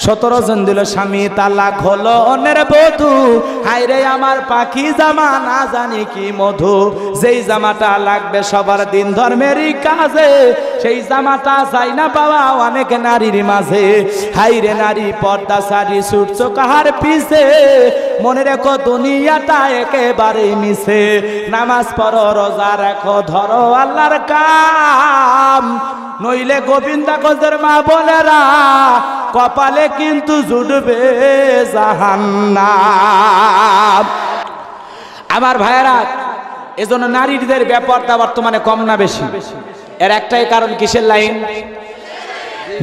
17 জন দিল স্বামী তালাক হলো অন্যের বধূ। হায়রে আমার পাখি জামা না জানি কি মধু, যেই জামাটা লাগবে সবার দিন ধর্মেরই কাজে, সেই জামাটা চাই না পাওয়া অনেক নারীর মাঝে। হায়রে নারী পর্দা সারি ছুটছো কাহার পিছে, মনে রেখো দুনিয়াটা একেবারে মিছে। নামাজ পড়ো রোজা রাখো ধরো আল্লাহর কাম, নইলে গোবিন্দা গজের মা বোনেরা কপালে কিন্তু জুটবে জাহান্নাম। আমার ভাইয়েরা, এজন্য নারীদের ব্যাপারটা বর্তমানে কম না বেশি? এর একটাই কারণ, কিসের লাইন?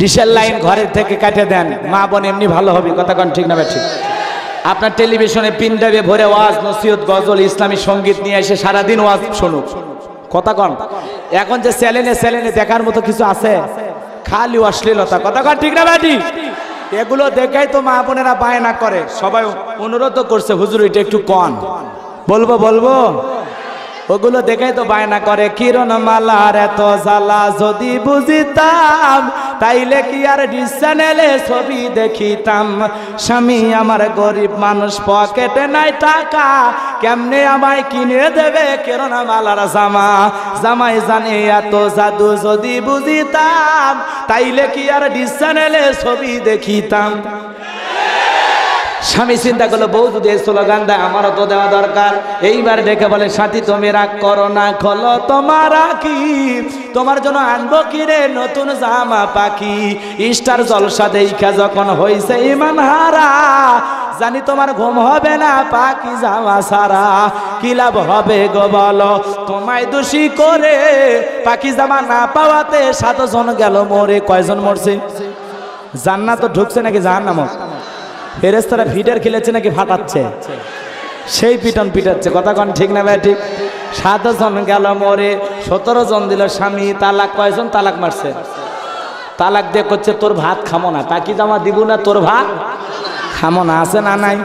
ডিশের লাইন ঘরের থেকে কাটে দেন, মা বোন এমনি ভালো হবে। কথা কোন ঠিক না ঠিক? আপনার টেলিভিশনে পিনড্রাইভে ভরে ওয়াজ নসিহত গজল ইসলামী সঙ্গীত নিয়ে এসে সারাদিন ওয়াজ শুনুক। কথা কন, এখন যে চ্যানেলে দেখার মতো কিছু আছে? খালি অশ্লীলতা। কথা কন ঠিক না ব্যাটি? এগুলো দেখাই তো মা বোনেরা বায়না করে। সবাই অনুরোধ করছে, হুজুর এটা একটু কন। বলবো ওগুলো দেখাই তো বায়না করে। কিরণ মালার এত জ্বালা যদি বুঝিতাম, তাইলে কি আর ডিশ চ্যানেলে ছবি দেখিতাম। স্বামী আমার গরিব মানুষ, পকেটে নাই টাকা, কেমনে আমায় কিনে দেবে কিরণ মালার জামা। জামাই জানে এত জাদু যদি বুঝিতাম, তাইলে কি আর ডিশ চ্যানেলে ছবি দেখিতাম। স্বামী চিন্তা করলো, বউ যদি এই স্লোগান দেয় আমারও তো দেওয়া দরকার। এইবার ডেকে বলে, সাথী তুমি রাগ করো না, খোলো তোমার কি, তোমার জন্য আনবো কিরে নতুন জামা পাখি। স্টার জলসা দেখা যখন হইছে ইমান হারা, জানি তোমার ঘুম হবে না পাখি জামা সারা। কি লাভ হবে গো বলো তোমায় দোষী করে, পাখি জামা না পাওয়াতে 7 জন গেল মরে। কয়জন মরছে? জান্নাত তো ঢুকছে নাকি জাহান্নাম? ফেরেশতারা ফিডার খেলেছে নাকি ফাটাচ্ছে? সেই পিটন পিটাচ্ছে। কথা কন ঠিক না ভাই ঠিক? 7 জন গেল মরে, 17 জন দিল স্বামী তালাক। কয়জন তালাক মারছে? তালাক দিয়ে করছে তোর ভাত খামো না, পাখি জামা দিব না, তোর ভাত খামো না। আছে না নাই?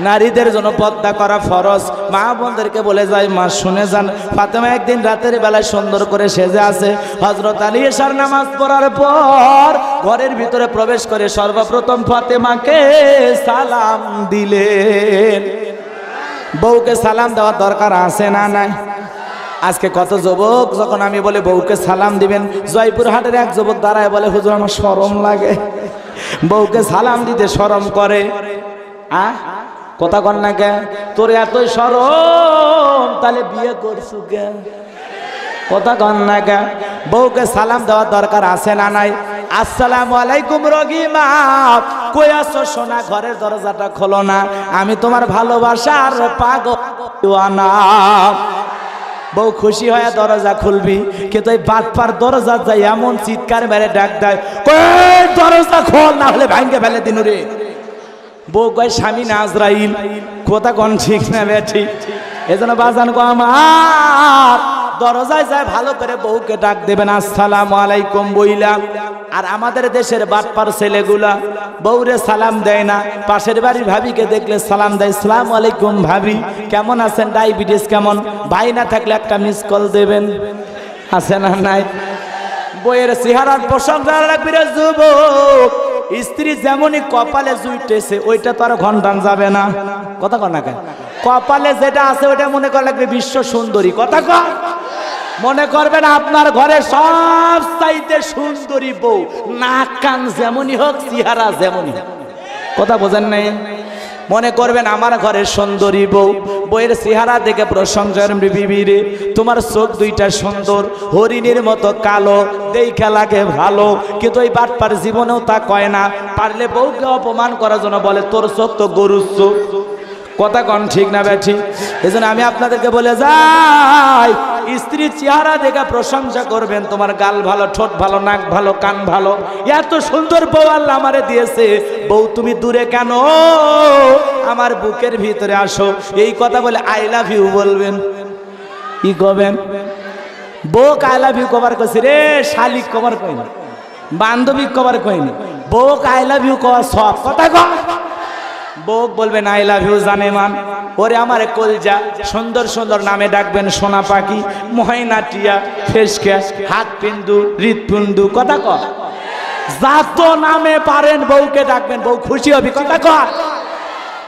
নারীদের জন্য পর্দা করা ফরজ। মা বোনদেরকে বলে যায়, মা শুনে যান, ফাতেমা একদিন রাতের বেলায় সুন্দর করে সেজে আছে। হযরত আলী এশার নামাজ পড়ার পর ঘরের ভিতরে প্রবেশ করে সর্বপ্রথম ফাতেমাকে সালাম দিলেন। বউকে সালাম দেওয়ার দরকার আছে না নাই? আজকে কত যুবক, যখন আমি বলে বউকে সালাম দিবেন, জয়পুরহাটের এক যুবক দাঁড়ায় বলে, হুজুর আমার শরম লাগে, বউকে সালাম দিতে শরম করে। কথা কন না কে? তোর এতই শরম, তাহলে বিয়ে করছু কে? কথা কন না কে? বউকে সালাম দেওয়ার দরকার আছে না নাই? আসসালামু আলাইকুম রহিমা, কই আছো সোনা, ঘরের দরজাটা খোলো না, আমি তোমার ভালোবাসার পাগল দিওয়ানা। বউ খুশি হয়ে দরজা খুলবি, কিন্তু এই বাটপার দরজা যায় এমন চিৎকার মেরে ডাক দেয়, কই দরজা খোল, না হলে ভাঙ্গে ফেলে দিনু রে। বউ কয় স্বামী না আজরাইল। কথা কোন ঠিক না বেঠি? এজন্য বাজান গো আমার, দরজায় যায় ভালো করে বউকে ডাক দেবেন আসসালামু আলাইকুম বইলা। আর আমাদের দেশের বাটপার ছেলেগুলা বউরে সালাম দেয় না, পাশের বাড়ির ভাবিকে দেখলে সালাম দেয়, আসসালামু আলাইকুম ভাবি, কেমন আছেন, ডায়াবেটিস কেমন? ভাই না থাকলে একটা মিস কল দেবেন। আছে না নাই? বইয়ের চেহারার প্রশংসা রাখবি রে যুবক। স্ত্রী যেমনই কপালে জুইতেছে ওইটা তো আর ঘন্টান যাবে না। কথা কন না কেন? কপালে যেটা আছে ওইটা মনে করা লাগবে বিশ্ব সুন্দরী। কথা কন, মনে করবেন আপনার ঘরে সব চাইতে সুন্দরী বউ, নাক কান যেমনই হোক, চেহারা যেমনই। কথা বোঝেন নাই? মনে করবেন আমার ঘরের সুন্দরী বউ, বউয়ের চেহারা দেখে প্রশংসা, বিবি রে তোমার চোখ দুইটা সুন্দর, হরিণের মতো কালো, দেখা লাগে ভালো। কিন্তু ওই বাটপার জীবনেও তা কয় না, পারলে বউকে অপমান করার জন্য বলে তোর চোখ তো গরুর চোখ। কথা কন ঠিক না ব্যাঠি? এজন্য আমি আপনাদেরকে বলে যাই, স্ত্রীর চেহারা দেখে প্রশংসা করবেন। তোমার গাল ভালো, ঠোঁট ভালো, নাক ভালো, কান ভালো, এত সুন্দর বউ আল্লাহ আমারে দিয়েছে। বউ তুমি দূরে কেন, আমার বুকের ভিতরে আসো। এই কথা বলে আই লাভ ইউ বলবেন। কি কবেন? বউ আই লাভ ইউ কবার কইছি রে, শালিক কবার কইনি, বান্ধবী কবার কইনি, বউ আই লাভ ইউ কবার সব। কথা কন, বউ বলবেন আই লাভ ইউ জানে মান। ওরে আমার কলজা, সুন্দর সুন্দর নামে ডাকবেন, সোনা পাখি, ময়না টিয়া, ফেসক্যাশ, হাত পিন্দু, হৃৎপিন্দু। কথা কন, যত নামে পারেন বউকে ডাকবেন, বউ খুশি হবে। কথা কর,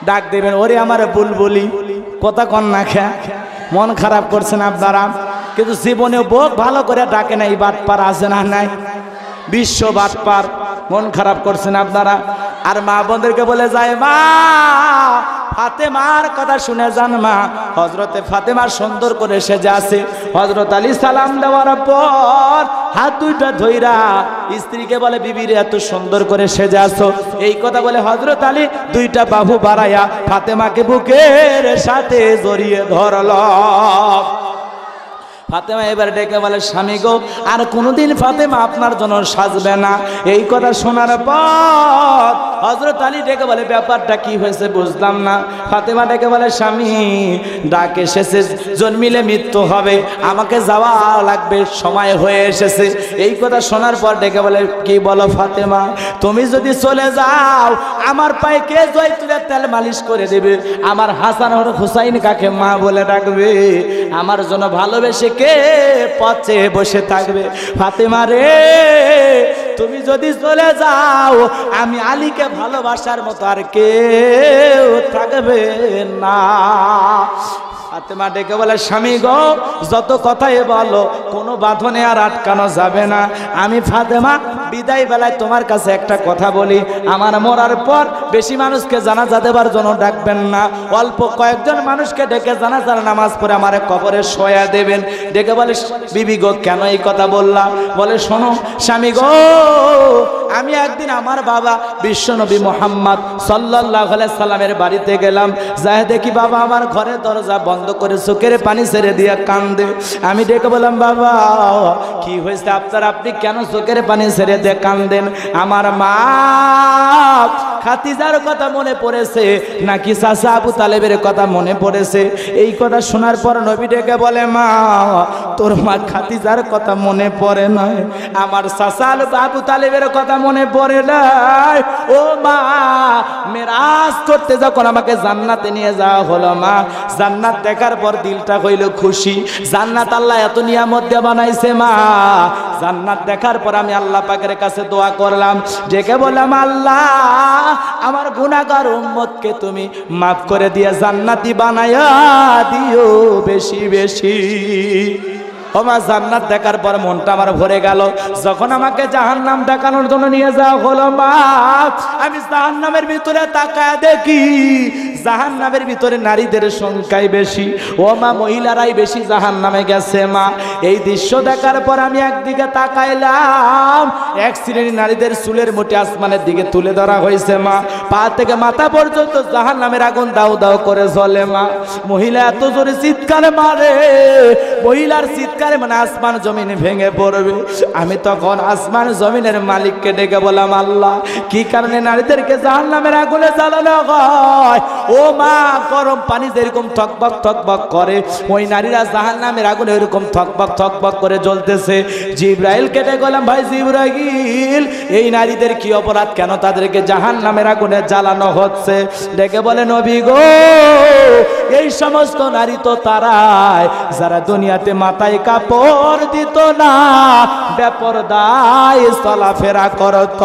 ডাক দেবেন, ওরে আমার বুলবুলি, কথা কন না খা। মন খারাপ করছেন আপনারা, কিন্তু জীবনে বউ ভালো করে ডাকে না। এই বাটপার আছে না নাই? বিশ্ব বাটপার। মন খারাপ করছেন আপনারা। আর মা বোনদেরকে বলে যায়, মা ফাতেমার কথা শুনে যান মা। হযরতে ফাতেমা সুন্দর করে সেজে আছে। হযরত আলী সালাম দেওয়ার পর হাত দুইটা ধইরা স্ত্রীকে বলে, বিবি রে এত সুন্দর করে সেজে আছো। এই কথা বলে হযরত আলী দুইটা বাহু বাড়াইয়া ফাতেমাকে বুকের সাথে জড়িয়ে ধরল। ফাতেমা এবার ডেকে বলে, স্বামী গো, আর কোনোদিন ফাতেমা আপনার জন্য সাজবে না। এই কথা শোনার পর হযরত আলী ডেকে বলে, ব্যাপারটা কি হয়েছে বুঝলাম না। ফাতেমা ডেকে বলে, স্বামী ডাক এসেছে, জন্মিলে মৃত্যু হবে, আমাকে যাওয়া লাগবে, সময় হয়ে এসেছে। এই কথা শোনার পর ডেকে বলে, কি বলো ফাতেমা, তুমি যদি চলে যাও আমার পায়ে কে জয়তুলের তেল মালিশ করে দেবে? আমার হাসান আর হুসাইন কাকে মা বলে ডাকবে? আমার জন্য ভালোবেসে কে পথে বসে থাকবে? ফাতেমা রে, তুমি যদি চলে যাও আমি আলীকে ভালোবাসার মতো আর কেউ থাকবে না। ফাতেমা ডেকে বলে, স্বামী গো, যত কথাই বলো কোনো বাঁধনে আর আটকানো যাবে না। আমি ফাতেমা বিদায় বেলায় তোমার কাছে একটা কথা বলি, আমার মরার পর বেশি মানুষকে জানাজা দেবার জন্য ডাকবেন না, অল্প কয়েকজন মানুষকে ডেকে জানাজার নামাজ পড়ে আমার কবরে শোয়া দেবেন। ডেকে বলে, বিবি গো কেন এই কথা বললা? বলে, শোনো স্বামী গো, আমি একদিন আমার বাবা বিশ্বনবী মুহাম্মদ সাল্লাল্লাহু আলাইহি সাল্লামের বাড়িতে গেলাম, যাই দেখি বাবা আমার ঘরের দরজা বন্ধ করে চোখের পানি ছেড়ে দিয়ে কান্দে। আমি ডেকে বললাম, বাবা কি হয়েছে আপনার, আপনি কেন চোখের পানি ছেড়ে দিয়ে কান্দেন? আমার মা খাদিজার কথা মনে পড়েছে নাকি চাচা আবু তালেবের কথা মনে পড়েছে? এই কথা শোনার পর নবী ডেকে বলে, মা তোর মা খাদিজার কথা মনে পড়ে নাই, আমার চাচা আবু তালেবের কথা মনে পড়ে নাই। ও মা, মেরাজ করতে যখন আমাকে জান্নাতে নিয়ে যাওয়া হলো, মা জান্নাত দেখার পর দিলটা হইল খুশি। জান্নাত আল্লাহ এত নিয়ামত দিয়ে বানাইছে মা। জান্নাত দেখার পর আমি আল্লাহ পাকের কাছে দোয়া করলাম, ডেকে বললাম, আল্লাহ আমার গুনাহগার উম্মতকে তুমি মাফ করে দিয়ে জান্নাতি বানায়া দিও বেশি বেশি। ও মা, জান্নাত দেখার পর মনটা আমার ভরে গেল। যখন আমাকে জাহান্নাম দেখানোর জন্য নিয়ে যাওয়া হলো মা, আমি জাহান্নামের ভিতরে তাকায় দেখি জাহান্নামের ভিতরে নারীদের সংখ্যাই বেশি। ও মা, মহিলারাই বেশি জাহান্নামে গেছে মা। এই দৃশ্য দেখার পর আমি একদিকে তাকাইলাম, এক শ্রেণীর নারীদের চুলের মুঠি আসমানের দিকে তুলে ধরা হয়েছে মা, পা থেকে মাথা পর্যন্ত জাহান্নামের আগুন দাউ দাউ করে জ্বলে মা। মহিলা এত জোরে চিৎকার মারে, মহিলার চিৎকার মানে আসমান জমিন ভেঙে পড়বে। আমি তখন আসমান জমিনের মালিককে ডেকে বললাম, আল্লাহ কি কারণে নারীদেরকে জাহান্নামের আগুনে জ্বালানো হয়? ও মা, গরম পানি যেরকম থকবক থকবক করে, ওই নারীরা জাহান্নামের আগুনে এরকম থকবক থকবক করে জ্বলতেছে। জিবরাইলকে ডেকে বললাম, ভাই জিবরাইল, এই নারীদের কি অপরাধ, কেন তাদেরকে জাহান্নামের আগুনে জ্বালানো হচ্ছে? ডেকে বলে, নবী গো, এই সমস্ত নারী তো তারাই যারা দুনিয়াতে মাথায় কাপড় দিত না, বেপরদায় চলাফেরা করত।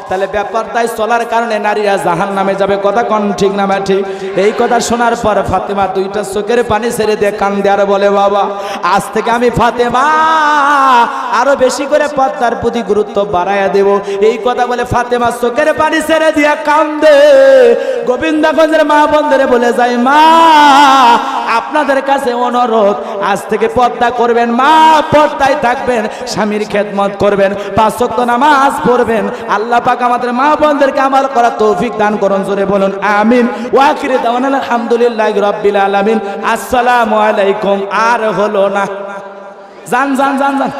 তাহলে বেপরদায় চলার কারণে নারীরা জাহান্নামে যাবে। কথা কোন ঠিক না ঠিক? এই কথা শোনার পর ফাতেমা দুইটা চোখের পানি ছেড়ে দিয়ে কান্দে আর বলে, বাবা আজ থেকে আমি ফাতেমা আরো বেশি করে পর্দার প্রতি গুরুত্ব বাড়াইয়া দেব। এই কথা বলে ফাতেমা চোখের পানি ছেড়ে দিয়ে কান্দে। গোবিন্দগঞ্জের মা বোনদের বলে যায়, মা আপনাদের কাছে অনুরোধ, আজ থেকে পর্দা করবেন মা, পর্দায় থাকবেন, স্বামীর খেদমত করবেন, 5 ওয়াক্ত নামাজ পড়বেন। আল্লাহ পাক আমাদের মা বোনদেরকে আমল করার তৌফিক দান করুন। জোরে বলুন আমিন। ওয়া আখিরু দাওয়ানা আলহামদুলিল্লাহি রাব্বিল আলামিন। আসসালামু আলাইকুম। আর হলো না, জান জান জান জান।